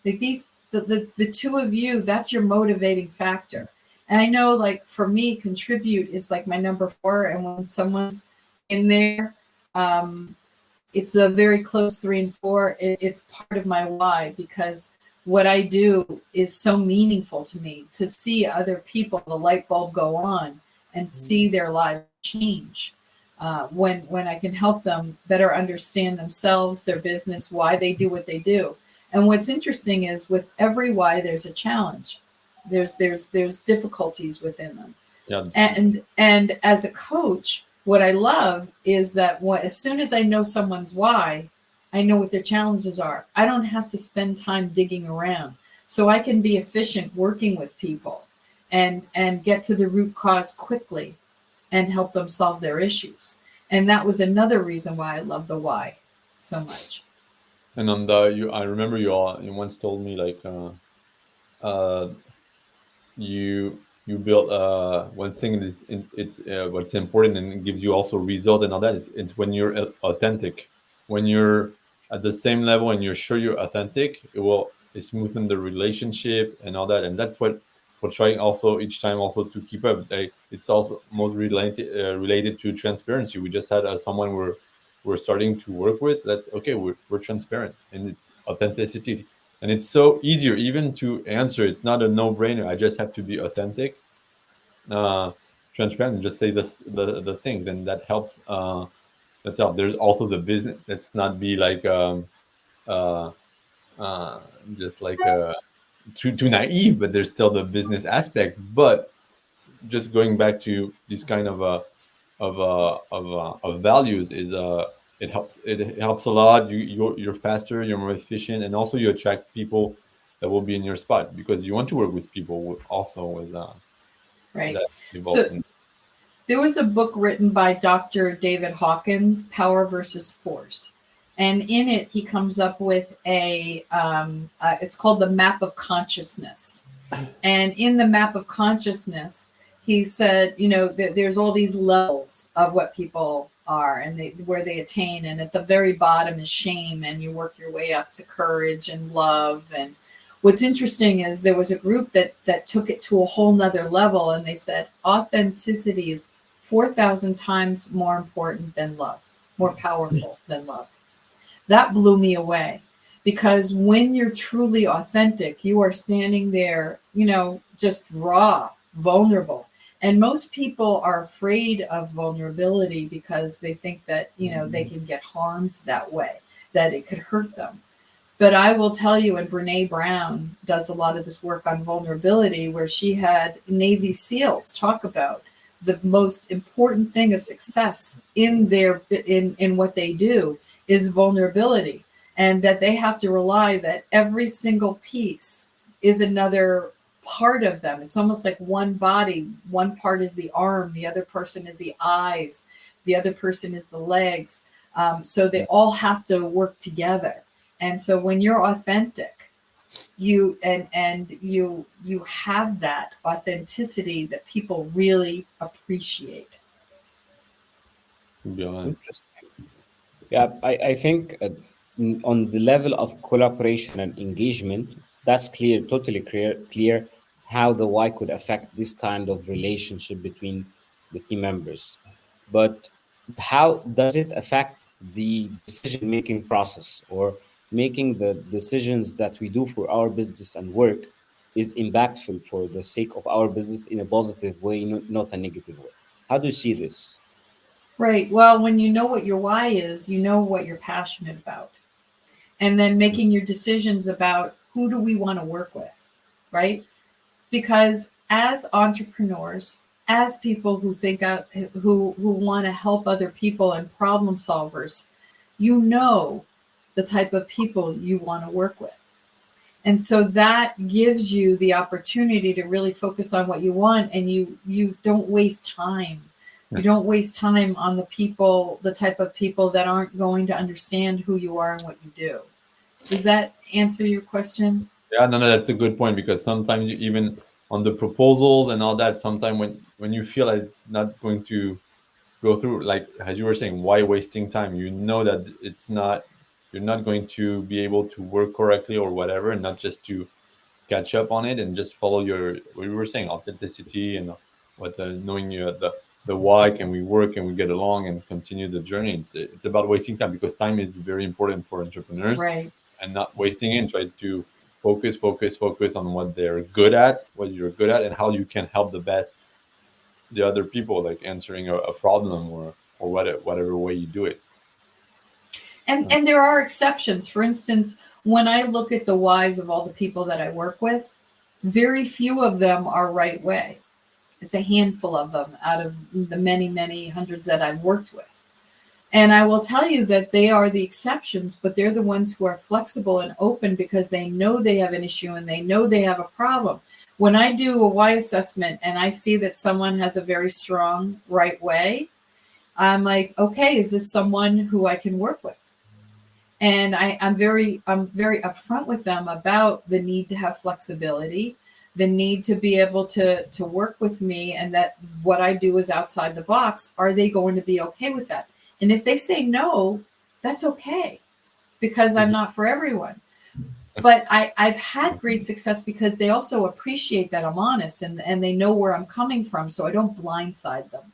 Like the two of you, that's your motivating factor. And I know, like for me, contribute is like my number four. And when someone's in there, um, it's a very close three and four. It's part of my why because what I do is so meaningful to me to see other people, the light bulb go on and see their lives change. When I can help them better understand themselves, their business, why they do what they do. And what's interesting is with every why, there's a challenge. There's difficulties within them. yeah, And as a coach, what I love is that as soon as I know someone's why, I know what their challenges are. I don't have to spend time digging around. So I can be efficient working with people and get to the root cause quickly and help them solve their issues. And that was another reason why I love the why so much. and on the you, I remember you once told me like uh you build one thing is it's what's important and it gives you also result and all that. It's when you're authentic, when you're at the same level and you're sure you're authentic, it smoothen the relationship and all that. And that's what we're trying also each time also to keep up. It's also most related to transparency. We just had someone we're starting to work with. That's okay. We're transparent and it's authenticity, and it's so easier even to answer. It's not a no-brainer. I just have to be authentic, uh transparent, and just say the things, and that helps. That's help. There's also the business. Let's not be like uh uh just like too naive, but there's still the business aspect. But just going back to this kind of of values is it helps a lot. You're faster, you're more efficient, and also you attract people that will be in your spot because you want to work with people also with Right. that involves So in. there was a book written by Dr. David Hawkins, Power versus Force. And in it, he comes up with it's called the map of consciousness. And in the map of consciousness, he said, there's all these levels of what people are and where they attain. And at the very bottom is shame, and you work your way up to courage and love. And what's interesting is there was a group that took it to a whole nother level, and they said authenticity is 4,000 times more important than love, more powerful than love. That blew me away because when you're truly authentic, you are standing there, just raw, vulnerable. And most people are afraid of vulnerability because they think that, they can get harmed that way, that it could hurt them. But I will tell you, and Brene Brown does a lot of this work on vulnerability, where she had Navy SEALs talk about the most important thing of success in what they do is vulnerability, and that they have to rely that every single piece is another part of them. It's almost like one body. One part is the arm, the other person is the eyes, the other person is the legs. So they all have to work together. And so when you're authentic, you have that authenticity that people really appreciate. Beyond. Interesting. Yeah, I think on the level of collaboration and engagement, that's clear, totally clear how the why could affect this kind of relationship between the team members. But how does it affect the decision making process, or making the decisions that we do for our business and work is impactful for the sake of our business in a positive way, not a negative way? How do you see this? Right. Well, when you know what your why is, you know what you're passionate about. And then making your decisions about who do we want to work with, right? Because as entrepreneurs, as people who think out, who want to help other people and problem solvers, you know the type of people you want to work with. And so that gives you the opportunity to really focus on what you want, and you don't waste time. You don't waste time on the people, the type of people that aren't going to understand who you are and what you do. Does that answer your question? Yeah, no, no, that's a good point, because sometimes you, even on the proposals and all that, sometimes when you feel like it's not going to go through, like as you were saying, why wasting time? You know that it's not, you're not going to be able to work correctly or whatever, and not just to catch up on it and just follow your, what you were saying, authenticity, and what knowing you the why, can we work, and we get along and continue the journey. It's about wasting time, because time is very important for entrepreneurs, Right. and not wasting it, and try to focus on what they're good at, what you're good at, and how you can help the best the other people, like answering a problem, or whatever way you do it. And there are exceptions. For instance, when I look at the whys of all the people that I work with, very few of them are right way. It's a handful of them out of the many, many hundreds that I've worked with. And I will tell you that they are the exceptions, but they're the ones who are flexible and open because they know they have an issue and they know they have a problem. When I do a why assessment and I see that someone has a very strong right way, I'm like, okay, is this someone who I can work with? And I'm very upfront with them about the need to have flexibility, the need to be able to work with me, and that what I do is outside the box. Are they going to be okay with that? And if they say no, that's okay, because I'm not for everyone. But I've had great success because they also appreciate that I'm honest, and they know where I'm coming from, so I don't blindside them.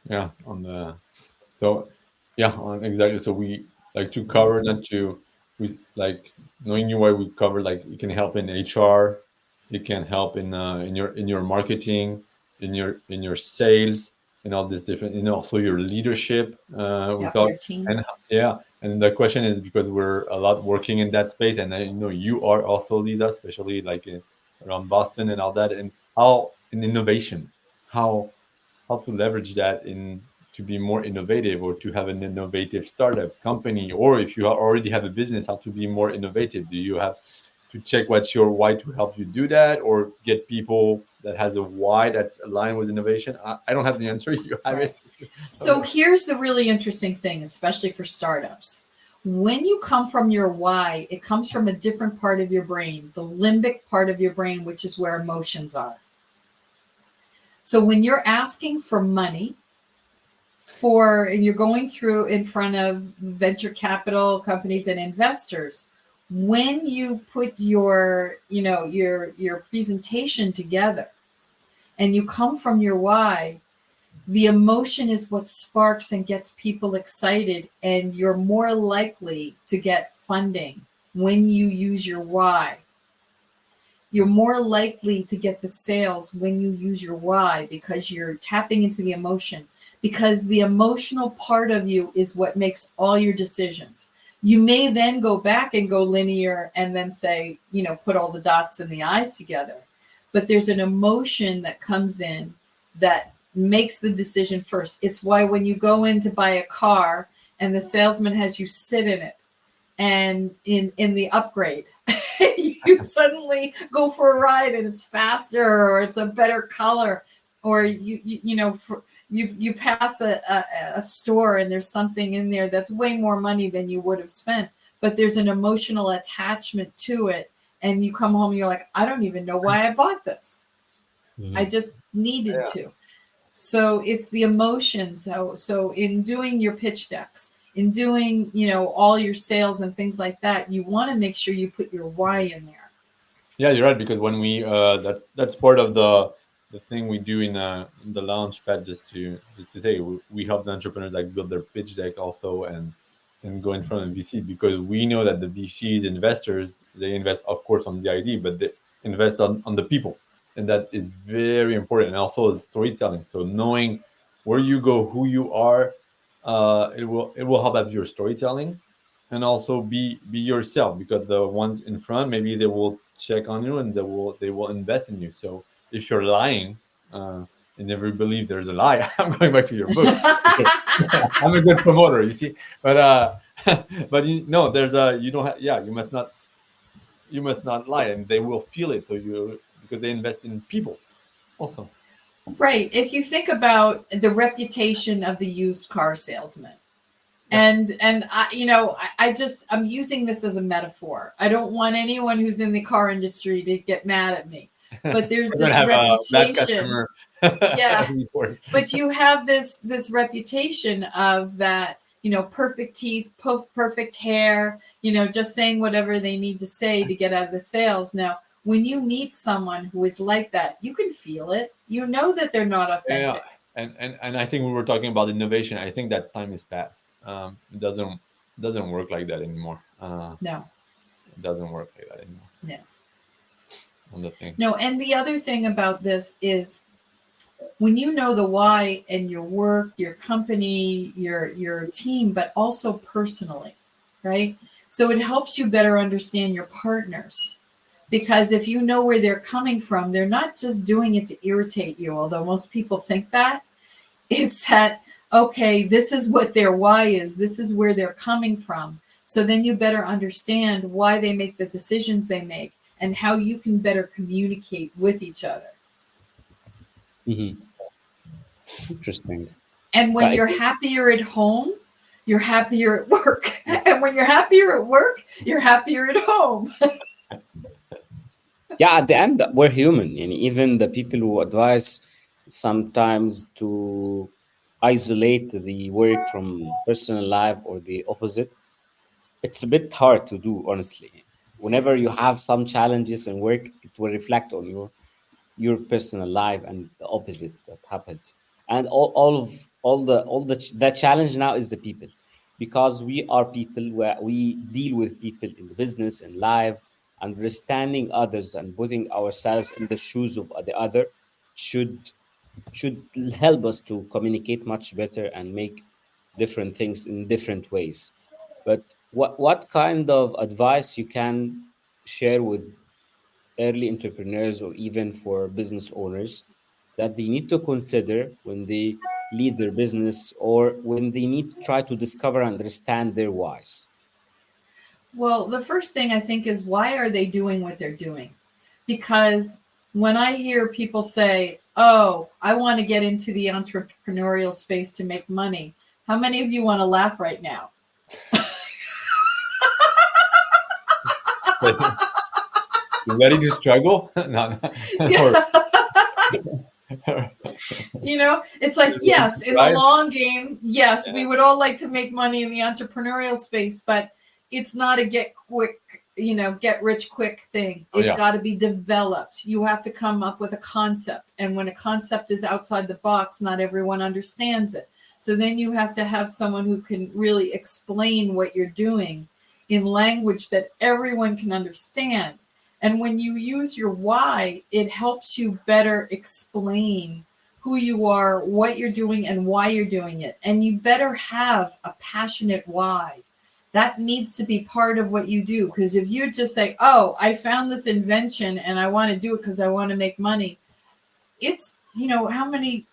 Yeah, on the, so yeah, exactly. So we like to cover, not to, we like, knowing you why we cover, like it can help in HR, it can help in your marketing, in your sales, and all this different, also your leadership. We Yeah, thought, your and teams. yeah, and the question is, because we're a lot working in that space, and I know you are also, Lisa, especially like around Boston and all that, and how in innovation, how how to leverage that in, to be more innovative, or to have an innovative startup company, or if you already have a business, how to be more innovative. Do you have to check what's your why to help you do that, or get people that has a why that's aligned with innovation? I don't have the answer. You have Right. it. So here's the really interesting thing, especially for startups. When you come from your why, it comes from a different part of your brain, the limbic part of your brain, which is where emotions are. So when you're asking for money and you're going through in front of venture capital companies and investors, when you put your presentation together and you come from your why, the emotion is what sparks and gets people excited, and you're more likely to get funding when you use your why. You're more likely to get the sales when you use your why, because you're tapping into the emotion, because the emotional part of you is what makes all your decisions. You may then go back and go linear and then say, put all the dots and the I's together. But there's an emotion that comes in that makes the decision first. It's why when you go in to buy a car and the salesman has you sit in it, and in the upgrade, you suddenly go for a ride and it's faster, or it's a better color, or you pass a store and there's something in there that's way more money than you would have spent, but there's an emotional attachment to it, and you come home and you're like, I don't even know why I bought this. I just needed to. So it's the emotions. So in doing your pitch decks, in doing, all your sales and things like that, you want to make sure you put your why in there. Yeah, you're right, because when we that's part of the thing we do in the Launchpad, just to say, we help the entrepreneurs like build their pitch deck also, and go in front of VC, because we know that the VC investors, they invest of course on the ID, but they invest on the people, and that is very important. And also the storytelling. So knowing where you go, who you are, it will help out your storytelling, and also be yourself, because the ones in front, maybe they will check on you, and they will invest in you. So if you're lying, and never believe there's a lie, I'm going back to your book. I'm a good promoter, you see. But but there's a you don't have, yeah, you must not lie, and they will feel it. So because they invest in people also. Right. If you think about the reputation of the used car salesman, Yeah. and I'm using this as a metaphor. I don't want anyone who's in the car industry to get mad at me, but there's We're gonna this have a bad reputation. customer Yeah. report. But you have this reputation of that, perfect teeth, perfect hair, just saying whatever they need to say to get out of the sales. Now, when you meet someone who is like that, you can feel it. You know that they're not Yeah, authentic. and I think we were talking about innovation. I think that time is past. It doesn't work like that anymore. No, It doesn't work like that anymore. no, On the thing. no. And the other thing about this is when you know the why in your work, your company, your team, but also personally, right? So it helps you better understand your partners. Because if you know where they're coming from, they're not just doing it to irritate you, although most people think that. It's that, okay, this is what their why is, this is where they're coming from. So then you better understand why they make the decisions they make and how you can better communicate with each other. Hmm. Interesting. And Yeah, when I you're think, happier at home, you're happier at work. And when you're happier at work, you're happier at home. yeah, at the end, we're human. And even the people who advise sometimes to isolate the work from personal life or the opposite, it's a bit hard to do, honestly. Whenever you Yes. have some challenges in work, it will reflect on your personal life, and the opposite that happens. And the challenge now is the people, because we are people, where we deal with people in the business and life. Understanding others and putting ourselves in the shoes of the other should should help us to communicate much better and make different things in different ways. But what kind of advice you can share with early entrepreneurs, or even for business owners, that they need to consider when they lead their business, or when they need to try to discover and understand their whys? Well, the first thing I think is, why are they doing what they're doing? Because when I hear people say, oh, I want to get into the entrepreneurial space to make money, how many of you want to laugh right now? You ready to struggle? No, no. Yeah. Or It's like, just ready yes, to in the thrive? long game, yes, Yeah. we would all like to make money in the entrepreneurial space, but it's not a get rich quick thing. Oh It's yeah. got to be developed. You have to come up with a concept. And when a concept is outside the box, not everyone understands it. So then you have to have someone who can really explain what you're doing in language that everyone can understand. And when you use your why, it helps you better explain who you are, what you're doing, and why you're doing it. And you better have a passionate why. That needs to be part of what you do. Because if you just say, oh, I found this invention and I want to do it because I want to make money, it's, how many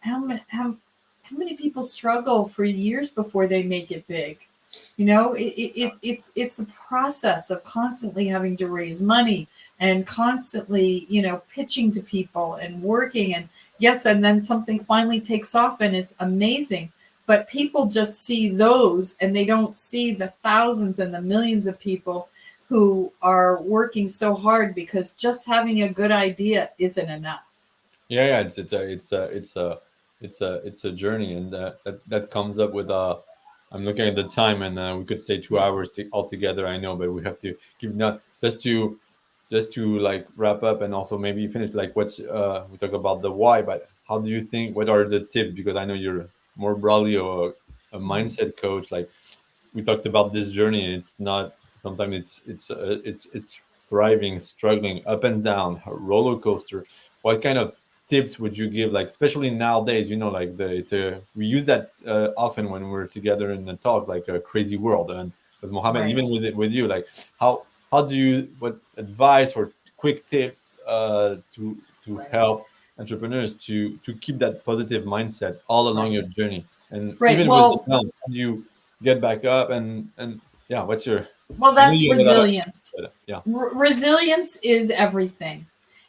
people struggle for years before they make it big. It's a process of constantly having to raise money and constantly, pitching to people and working, and yes, and then something finally takes off and it's amazing. But people just see those and they don't see the thousands and the millions of people who are working so hard because just having a good idea isn't enough. Yeah, yeah. It's a journey, and that comes up with. I'm looking at the time, and we could stay 2 hours altogether. I know, but we have to keep not just to just to like wrap up and also maybe finish, like what's we talk about the why, but how do you think, what are the tips, because I know you're more broadly a Mhm. mindset coach, like we talked about this journey, and it's not, sometimes it's thriving, struggling, up and down, a roller coaster. What kind of tips would you give, like especially nowadays, like the it's a we use that often when we're together in the talk, like a crazy world, and with Mohammed, Right. even with it with you, like how do you, what advice or quick tips to Right. help entrepreneurs to keep that positive mindset all along Right. your journey, and Right. even with the Well, down, how do you get back up, and yeah, what's your, well, I know that's you have a lot of, resilience. yeah. Resilience is everything.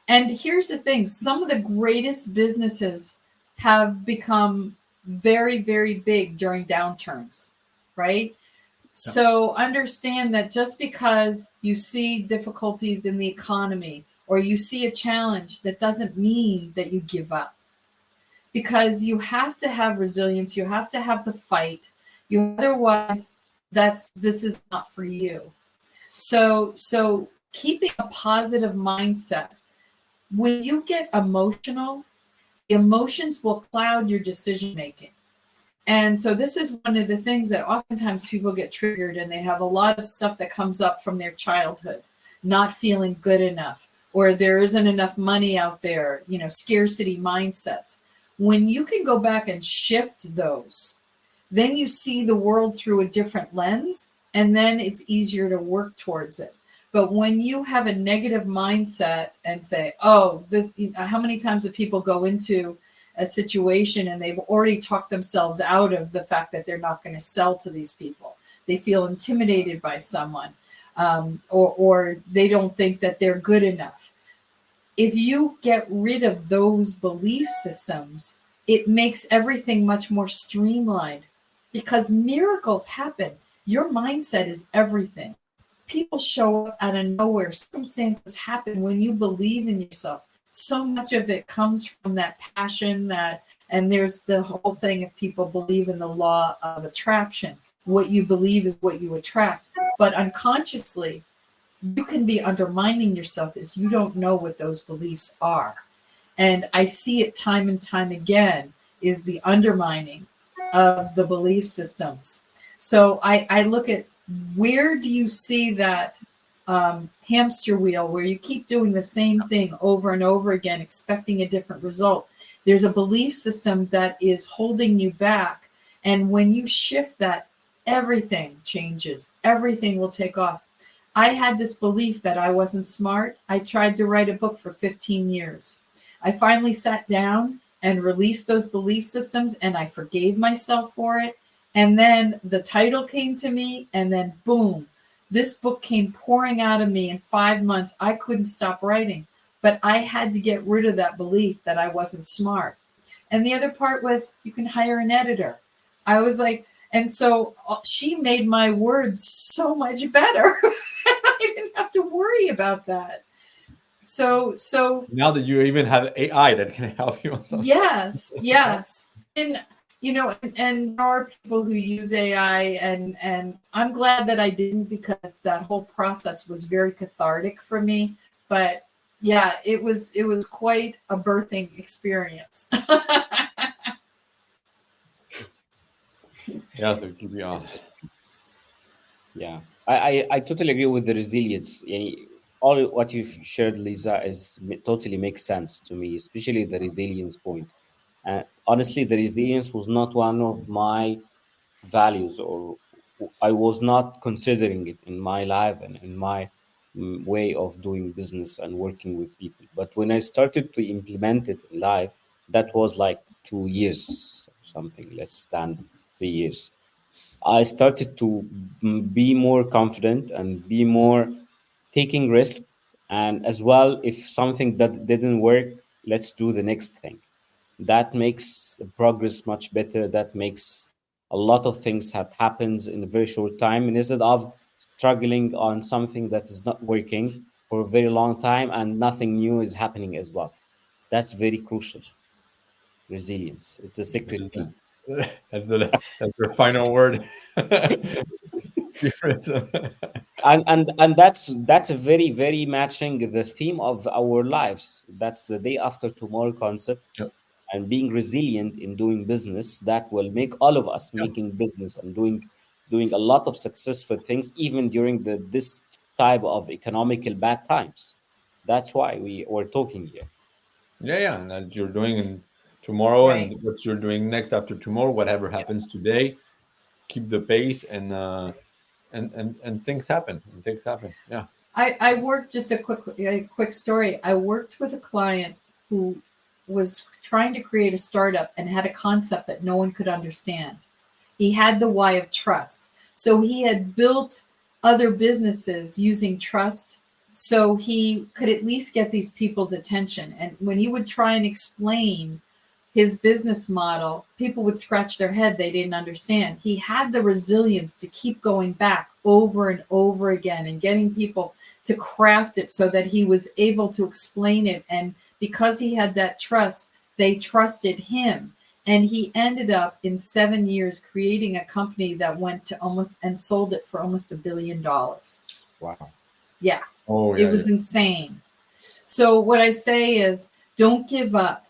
And here's the thing, some of the greatest businesses have become very, very big during downturns, right? Yeah. So understand that just because you see difficulties in the economy or you see a challenge, that doesn't mean that you give up, because you have to have resilience. You have to have the fight. You otherwise, that's this is not for you. So keeping a positive mindset. When you get emotional, the emotions will cloud your decision making. And so this is one of the things that oftentimes people get triggered, and they have a lot of stuff that comes up from their childhood, not feeling good enough, or there isn't enough money out there, scarcity mindsets. When you can go back and shift those, then you see the world through a different lens, and then it's easier to work towards it. But when you have a negative mindset and say, oh, this, how many times do people go into a situation and they've already talked themselves out of the fact that they're not going to sell to these people? They feel intimidated by someone, or they don't think that they're good enough. If you get rid of those belief systems, it makes everything much more streamlined, because miracles happen. Your mindset is everything. People show up out of nowhere. Circumstances happen when you believe in yourself. So much of it comes from that passion, and there's the whole thing, if people believe in the law of attraction. What you believe is what you attract. But unconsciously, you can be undermining yourself if you don't know what those beliefs are. And I see it time and time again, is the undermining of the belief systems. So I look at, where do you see that hamster wheel where you keep doing the same thing over and over again, expecting a different result? There's a belief system that is holding you back. And when you shift that, everything changes. Everything will take off. I had this belief that I wasn't smart. I tried to write a book for 15 years. I finally sat down and released those belief systems, and I forgave myself for it. And then the title came to me, and then boom, this book came pouring out of me in 5 months. I couldn't stop writing, but I had to get rid of that belief that I wasn't smart. And the other part was, you can hire an editor. I was like, and so she made my words so much better. I didn't have to worry about that. So Now that you even have AI that can help you on something. yes, yes. And and there are people who use AI, and I'm glad that I didn't, because that whole process was very cathartic for me. But yeah, it was quite a birthing experience. Yeah, so keep you on. Interesting. Yeah, I totally agree with the resilience. All what you've shared, Lisa, totally makes sense to me, especially the resilience point. Honestly, the resilience was not one of my values, or I was not considering it in my life and in my way of doing business and working with people. But when I started to implement it in life, that was like 2 years or something, less than 3 years. I started to be more confident and be more taking risk. And as well, if something that didn't work, let's do the next thing. That makes progress much better. That makes a lot of things that happens in a very short time. And instead of struggling on something that is not working for a very long time and nothing new is happening as well. That's very crucial. Resilience. It's the secret tea. That's the final word. Difference. And that's a very matching the theme of our lives. That's the day after tomorrow concept, Yep. and being resilient in doing business that will make all of us Yeah. making business and doing a lot of successful things even during this type of economical bad times. That's why we're talking here. Yeah, yeah, and that you're doing in tomorrow, Right. and what you're doing next after tomorrow, whatever Yeah. happens today, keep the pace, and things happen, and things happen. Yeah, I worked just a quick story. I worked with a client who was trying to create a startup and had a concept that no one could understand. He had the why of trust. So he had built other businesses using trust so he could at least get these people's attention. And when he would try and explain his business model, people would scratch their head. They didn't understand. He had the resilience to keep going back over and over again and getting people to craft it so that he was able to explain it. And because he had that trust, they trusted him. And he ended up in 7 years creating a company that went to almost and sold it for almost $1 billion. Wow. Yeah, oh it yeah, yeah, was insane. So what I say is don't give up.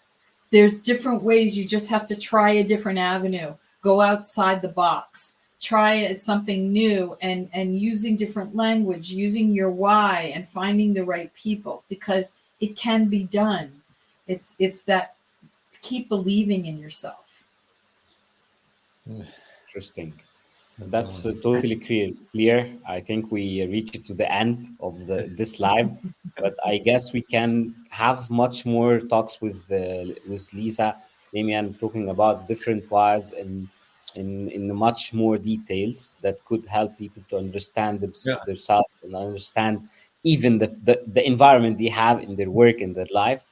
There's different ways. You just have to try a different avenue. Go outside the box. Try it something new and using different language, using your why and finding the right people because it can be done. It's that keep believing in yourself. yeah. Interesting. That's That's all. totally clear. I think we reached to the end of this live, but I guess we can have much more talks with Lisa, Damien, talking about different whys and in much more details that could help people to understand Yeah, themselves and understand even the environment they have in their work in their life.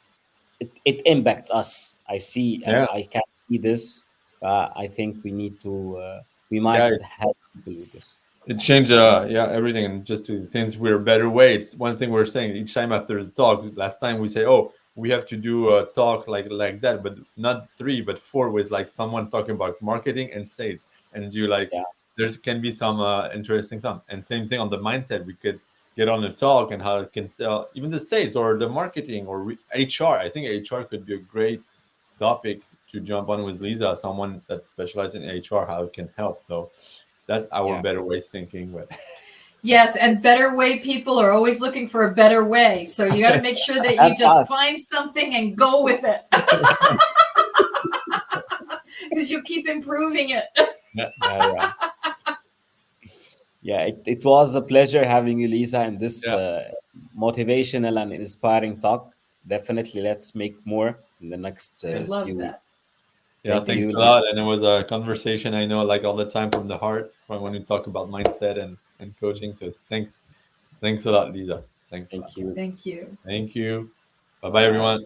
It impacts us. I see. yeah, I can see this. I think we need to. We yeah. might help people with this. It changed, yeah, everything, and just to things we're a better way. It's one thing we're saying each time after the talk. Last time we say, oh, we have to do a talk like that, but not three, but four, with like someone talking about marketing and sales, and you like Yeah, there's can be some interesting stuff. And same thing on the mindset. We could get on the talk and how it can sell, even the sales or the marketing or HR. I think HR could be a great topic to jump on with Lisa, someone that specializes in HR, how it can help. So that's our yeah. better ways thinking. But Yes, and better way people are always looking for a better way. So you got to make sure that you That's just us. find something and go with it because you keep improving it. yeah, Yeah. Yeah. It was a pleasure having you, Lisa, in this yeah, motivational and inspiring talk. Definitely, let's make more in the next I would love few that. weeks. yeah. Thank Thank Thanks you, a you. Lisa. lot. And it was a conversation I know, like all the time from the heart, from when we talk about mindset and coaching. So thanks a lot, Lisa. Thanks a lot. Thank you. Thank you. Thank you. Bye bye, Bye. everyone.